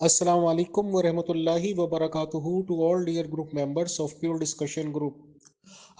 Assalamu alaikum wa rahmatullahi wa barakatuhu to all dear group members of Pure Discussion Group.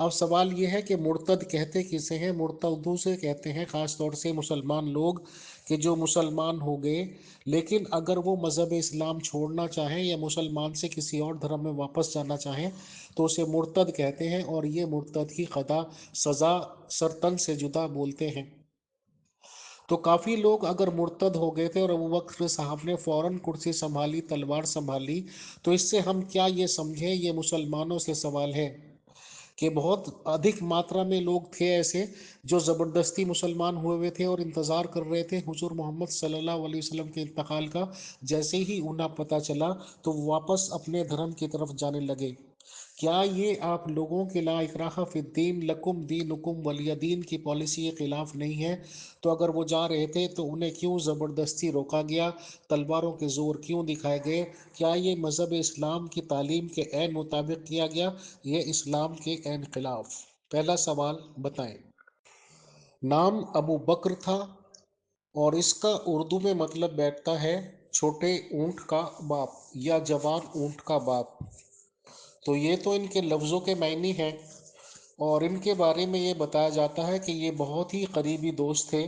اب سوال یہ ہے کہ مرتد کہتے کسے ہیں؟ مرتد سے کہتے ہیں خاص طور سے مسلمان لوگ کہ جو مسلمان ہو گئے لیکن اگر وہ مذہب اسلام چھوڑنا چاہیں یا مسلمان سے کسی اور دھرم میں واپس جانا چاہیں تو اسے مرتد کہتے ہیں، اور یہ مرتد کی سزا سرطن سے جدا بولتے ہیں۔ تو کافی لوگ اگر مرتد ہو گئے تھے اور ابوبکر صاحب نے فوراً کرسی سنبھالی، تلوار سنبھالی، تو اس سے ہم کیا یہ سمجھیں؟ یہ مسلمانوں سے سوال ہے کہ بہت ادھک ماترا میں لوگ تھے ایسے جو زبردستی مسلمان ہوئے تھے اور انتظار کر رہے تھے حضور محمد صلی اللہ علیہ وسلم کے انتقال کا۔ جیسے ہی انہیں پتہ چلا تو وہ واپس اپنے دھرم کی طرف جانے لگے۔ کیا یہ آپ لوگوں کے لا اکراہ فی الدین لکم دینکم ولی دین کی پالیسی کے خلاف نہیں ہے؟ تو اگر وہ جا رہے تھے تو انہیں کیوں زبردستی روکا گیا؟ تلواروں کے زور کیوں دکھائے گئے؟ کیا یہ مذہب اسلام کی تعلیم کے عین مطابق کیا گیا؟ یہ اسلام کے عین خلاف؟ پہلا سوال بتائیں۔ نام ابو بکر تھا اور اس کا اردو میں مطلب بیٹھتا ہے چھوٹے اونٹ کا باپ یا جوان اونٹ کا باپ۔ تو یہ تو ان کے لفظوں کے معنی ہیں، اور ان کے بارے میں یہ بتایا جاتا ہے کہ یہ بہت ہی قریبی دوست تھے،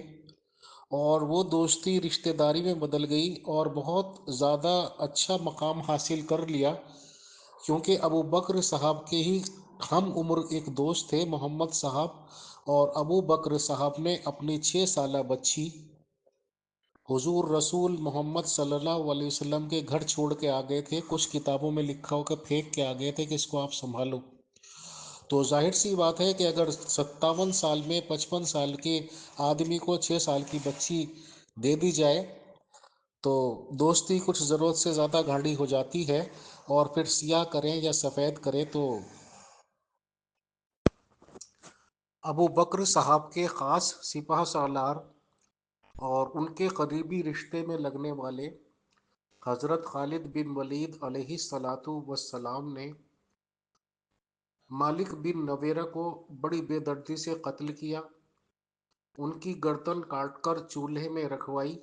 اور وہ دوستی رشتہ داری میں بدل گئی اور بہت زیادہ اچھا مقام حاصل کر لیا، کیونکہ ابو بکر صاحب کے ہی ہم عمر ایک دوست تھے محمد صاحب، اور ابو بکر صاحب نے اپنی 6 سالہ بچی حضور رسول محمد صلی اللہ علیہ وسلم کے گھر چھوڑ کے آ گئے تھے۔ کچھ کتابوں میں لکھا ہو کہ پھینک کے آ گئے تھے کہ اس کو آپ سنبھالو۔ تو ظاہر سی بات ہے کہ اگر 57 سال میں 55 سال کے آدمی کو 6 سال کی بچی دے دی جائے تو دوستی کچھ ضرورت سے زیادہ گاڑھی ہو جاتی ہے، اور پھر سیاہ کریں یا سفید کریں تو ابو بکر صاحب کے خاص سپہ سالار اور ان کے قریبی رشتے میں لگنے والے حضرت خالد بن ولید علیہ الصلاۃ والسلام نے مالک بن نویرہ کو بڑی بے دردی سے قتل کیا، ان کی گردن کاٹ کر چولہے میں رکھوائی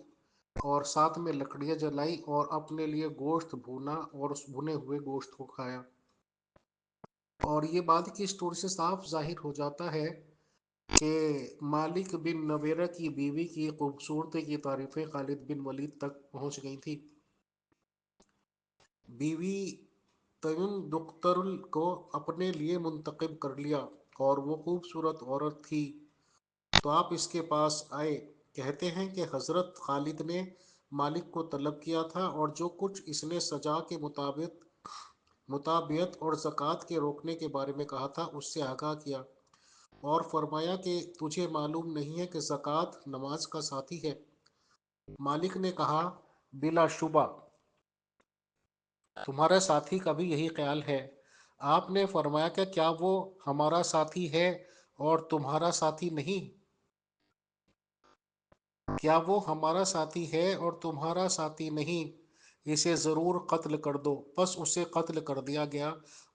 اور ساتھ میں لکڑیاں جلائی اور اپنے لیے گوشت بھونا اور اس بھنے ہوئے گوشت کو کھایا۔ اور یہ بات کی اسٹور سے صاف ظاہر ہو جاتا ہے کہ مالک بن نویرہ کی بیوی کی خوبصورتی کی تعریفیں خالد بن ولید تک پہنچ گئی تھی۔ بیوی تیم دخترل کو اپنے لیے منتخب کر لیا اور وہ خوبصورت عورت تھی، تو آپ اس کے پاس آئے۔ کہتے ہیں کہ حضرت خالد نے مالک کو طلب کیا تھا اور جو کچھ اس نے سزا کے مطابعت اور زکوٰۃ کے روکنے کے بارے میں کہا تھا اس سے آگاہ کیا، اور فرمایا کہ تجھے معلوم نہیں ہے کہ زکوٰۃ نماز کا ساتھی ہے؟ مالک نے کہا بلا شبہ تمہارا ساتھی کا بھی یہی خیال ہے۔ آپ نے فرمایا کہ کیا وہ ہمارا ساتھی ہے اور تمہارا ساتھی نہیں؟ کیا وہ ہمارا ساتھی ہے اور تمہارا ساتھی نہیں؟ اسے ضرور قتل کر دو۔ پس اسے قتل کر دیا گیا،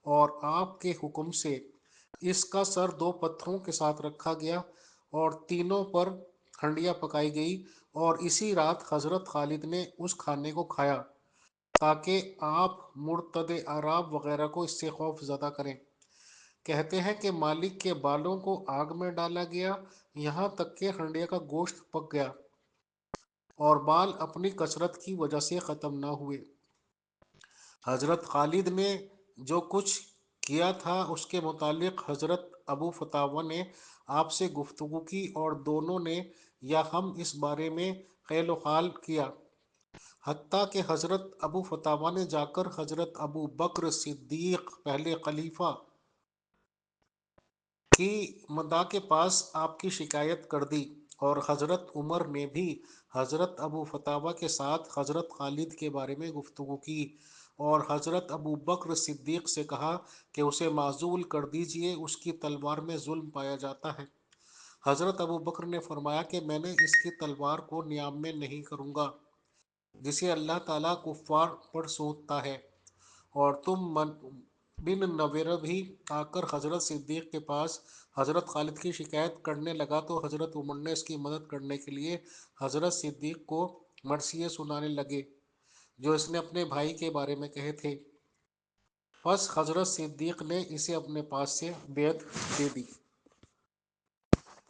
اور آپ کے حکم سے اس کا سر 2 پتھروں کے ساتھ رکھا گیا اور تینوں پر ہنڈیاں پکائی گئی، اور اسی رات حضرت خالد نے اس کھانے کو کھایا تاکہ آپ مرتد اعراب وغیرہ کو اس سے خوف زدہ کریں۔ کہتے ہیں کہ مالک کے بالوں کو آگ میں ڈالا گیا یہاں تک کہ ہنڈیا کا گوشت پک گیا اور بال اپنی کثرت کی وجہ سے ختم نہ ہوئے۔ حضرت خالد نے جو کچھ کیا تھا اس کے متعلق حضرت ابو فتاوہ نے آپ سے گفتگو کی، اور دونوں نے یا ہم اس بارے میں قیل و قال کیا، حتیٰ کہ حضرت ابو فتاوہ نے جا کر حضرت ابو بکر صدیق پہلے خلیفہ کی مدعا کے پاس آپ کی شکایت کر دی، اور حضرت عمر نے بھی حضرت ابو فتاوہ کے ساتھ حضرت خالد کے بارے میں گفتگو کی، اور حضرت ابو بکر صدیق سے کہا کہ اسے معزول کر دیجئے، اس کی تلوار میں ظلم پایا جاتا ہے۔ حضرت ابو بکر نے فرمایا کہ میں نے اس کی تلوار کو نیام میں نہیں کروں گا جسے اللہ تعالیٰ کفار پر سونتتا ہے، اور تم بن نویرہ بھی آ کر حضرت صدیق کے پاس حضرت خالد کی شکایت کرنے لگا، تو حضرت عمر نے اس کی مدد کرنے کے لیے حضرت صدیق کو مرثیے سنانے لگے جو اس نے اپنے بھائی کے بارے میں کہے تھے۔ بس حضرت صدیق نے اسے اپنے پاس سے بیعت دے دی۔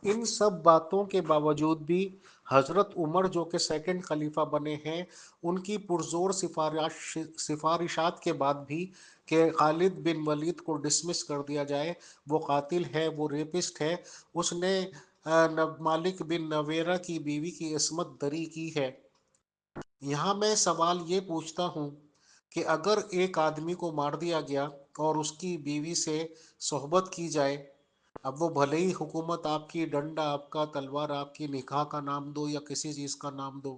ان سب باتوں کے باوجود بھی حضرت عمر جو کہ سیکنڈ خلیفہ بنے ہیں، ان کی پرزور سفارشات کے بعد بھی کہ خالد بن ولید کو ڈسمس کر دیا جائے، وہ قاتل ہے، وہ ریپسٹ ہے، اس نے مالک بن نویرہ کی بیوی کی عصمت دری کی ہے۔ یہاں میں سوال یہ پوچھتا ہوں کہ اگر ایک آدمی کو مار دیا گیا اور اس کی بیوی سے صحبت کی جائے، اب وہ بھلے ہی حکومت آپ کی، ڈنڈا آپ کا، تلوار آپ کی، نکاح کا نام دو یا کسی چیز کا نام دو،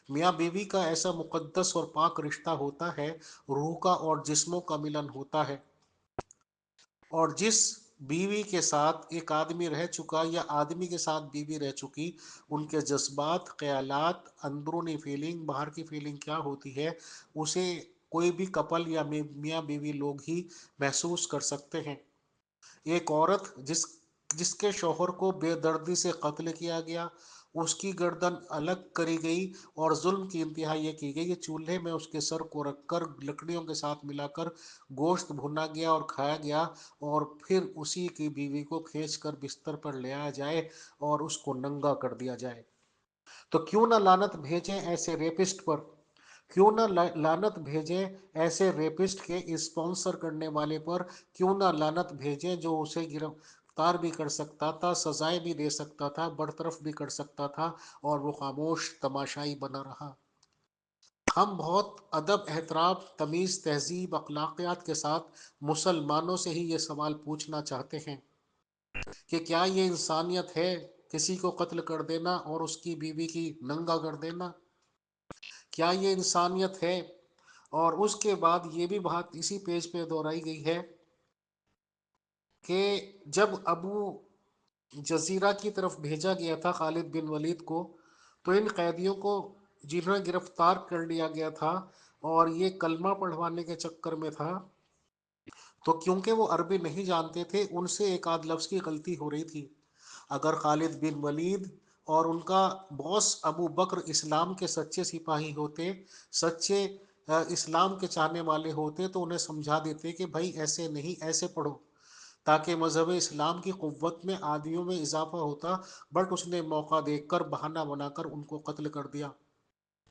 میاں بیوی کا ایسا مقدس اور پاک رشتہ ہوتا ہے، روح کا اور جسموں کا ملن ہوتا ہے، اور جس بیوی کے ساتھ ایک آدمی رہ چکا یا آدمی کے ساتھ بیوی رہ چکی، ان کے جذبات، خیالات، اندرونی فیلنگ، باہر کی فیلنگ کیا ہوتی ہے، اسے کوئی بھی کپل یا میاں بیوی لوگ ہی محسوس کر سکتے ہیں۔ ایک عورت جس کے شوہر کو بے دردی سے قتل کیا گیا، اس کی گردن الگ کری گئی اور ظلم کی انتہا یہ کی گئی کہ چولہے میں اس کے سر کو رکھ کر لکڑیوں کے ساتھ ملا کر گوشت بھونا گیا اور کھایا گیا، اور پھر اسی کی بیوی کو کھینچ کر بستر پر لے آیا جائے اور اس کو ننگا کر دیا جائے۔ تو کیوں نہ لعنت بھیجیں ایسے ریپسٹ پر، کیوں نہ لعنت بھیجیں ایسے ریپسٹ کے اسپانسر کرنے والے پر، کیوں نہ لعنت بھیجیں جو اسے گرفتار بھی کر سکتا تھا، سزائیں بھی دے سکتا تھا، برطرف بھی کر سکتا تھا، اور وہ خاموش تماشائی بنا رہا۔ ہم بہت ادب، احترام، تمیز، تہذیب، اخلاقیات کے ساتھ مسلمانوں سے ہی یہ سوال پوچھنا چاہتے ہیں کہ کیا یہ انسانیت ہے کسی کو قتل کر دینا اور اس کی بیوی کی ننگا کر دینا؟ کیا یہ انسانیت ہے؟ اور اس کے بعد یہ بھی بات اسی پیج پہ دہرائی گئی ہے کہ جب ابو جزیرہ کی طرف بھیجا گیا تھا خالد بن ولید کو، تو ان قیدیوں کو جنہیں گرفتار کر لیا گیا تھا اور یہ کلمہ پڑھوانے کے چکر میں تھا، تو کیونکہ وہ عربی نہیں جانتے تھے، ان سے ایک آدھ لفظ کی غلطی ہو رہی تھی۔ اگر خالد بن ولید اور ان کا باس ابو بکر اسلام کے سچے سپاہی ہوتے، سچے اسلام کے چاہنے والے ہوتے، تو انہیں سمجھا دیتے کہ بھائی ایسے نہیں، ایسے پڑھو، تاکہ مذہب اسلام کی قوت میں، آدمیوں میں اضافہ ہوتا، بٹ اس نے موقع دیکھ کر، بہانہ بنا کر ان کو قتل کر دیا۔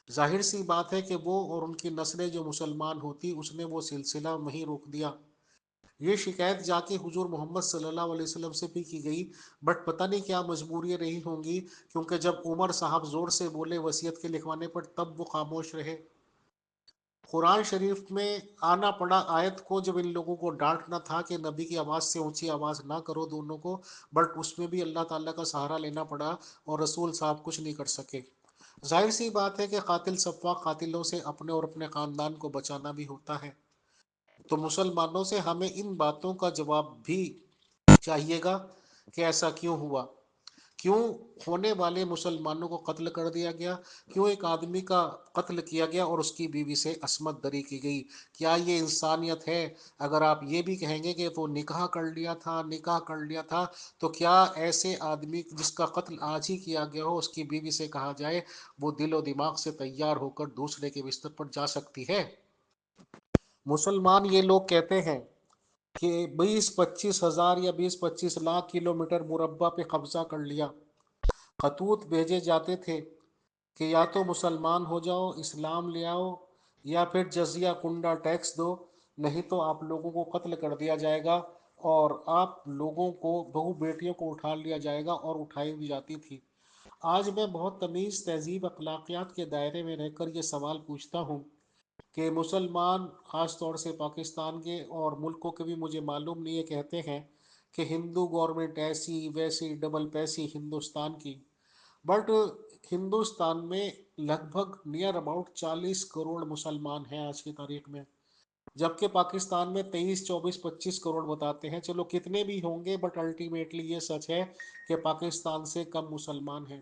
ظاہر سی بات ہے کہ وہ اور ان کی نسلیں جو مسلمان ہوتی، اس نے وہ سلسلہ وہیں روک دیا۔ یہ شکایت جا کے حضور محمد صلی اللہ علیہ وسلم سے بھی کی گئی، بٹ پتہ نہیں کیا مجبوریاں رہی ہوں گی، کیونکہ جب عمر صاحب زور سے بولے وصیت کے لکھوانے پر، تب وہ خاموش رہے۔ قرآن شریف میں آنا پڑا آیت کو، جب ان لوگوں کو ڈانٹنا تھا کہ نبی کی آواز سے اونچی آواز نہ کرو دونوں کو، بٹ اس میں بھی اللہ تعالیٰ کا سہارا لینا پڑا اور رسول صاحب کچھ نہیں کر سکے۔ ظاہر سی بات ہے کہ قاتل سفاک قاتلوں سے اپنے اور اپنے خاندان کو بچانا بھی ہوتا ہے۔ تو مسلمانوں سے ہمیں ان باتوں کا جواب بھی چاہیے گا کہ ایسا کیوں ہوا، کیوں ہونے والے مسلمانوں کو قتل کر دیا گیا، کیوں ایک آدمی کا قتل کیا گیا اور اس کی بیوی سے عصمت دری کی گئی؟ کیا یہ انسانیت ہے؟ اگر آپ یہ بھی کہیں گے کہ وہ نکاح کر لیا تھا، نکاح کر لیا تھا، تو کیا ایسے آدمی جس کا قتل آج ہی کیا گیا ہو، اس کی بیوی سے کہا جائے وہ دل و دماغ سے تیار ہو کر دوسرے کے بستر پر جا سکتی ہے؟ مسلمان یہ لوگ کہتے ہیں کہ 20-25 ہزار یا 20-25 لاکھ کلومیٹر مربع پہ قبضہ کر لیا۔ خطوط بھیجے جاتے تھے کہ یا تو مسلمان ہو جاؤ، اسلام لے آؤ، یا پھر جزیہ کنڈا ٹیکس دو، نہیں تو آپ لوگوں کو قتل کر دیا جائے گا، اور آپ لوگوں کو، بہو بیٹیوں کو اٹھا لیا جائے گا، اور اٹھائی بھی جاتی تھی۔ آج میں بہت تمیز، تہذیب، اخلاقیات کے دائرے میں رہ کر یہ سوال پوچھتا ہوں کہ مسلمان، خاص طور سے پاکستان کے اور ملکوں کے بھی مجھے معلوم نہیں، یہ کہتے ہیں کہ ہندو گورنمنٹ ایسی ویسی ڈبل پیسی ہندوستان کی، بٹ ہندوستان میں لگ بھگ نیئر اباؤٹ 40 کروڑ مسلمان ہیں آج کی تاریخ میں، جبکہ پاکستان میں 23-24-25 کروڑ بتاتے ہیں۔ چلو کتنے بھی ہوں گے، بٹ الٹیمیٹلی یہ سچ ہے کہ پاکستان سے کم مسلمان ہیں۔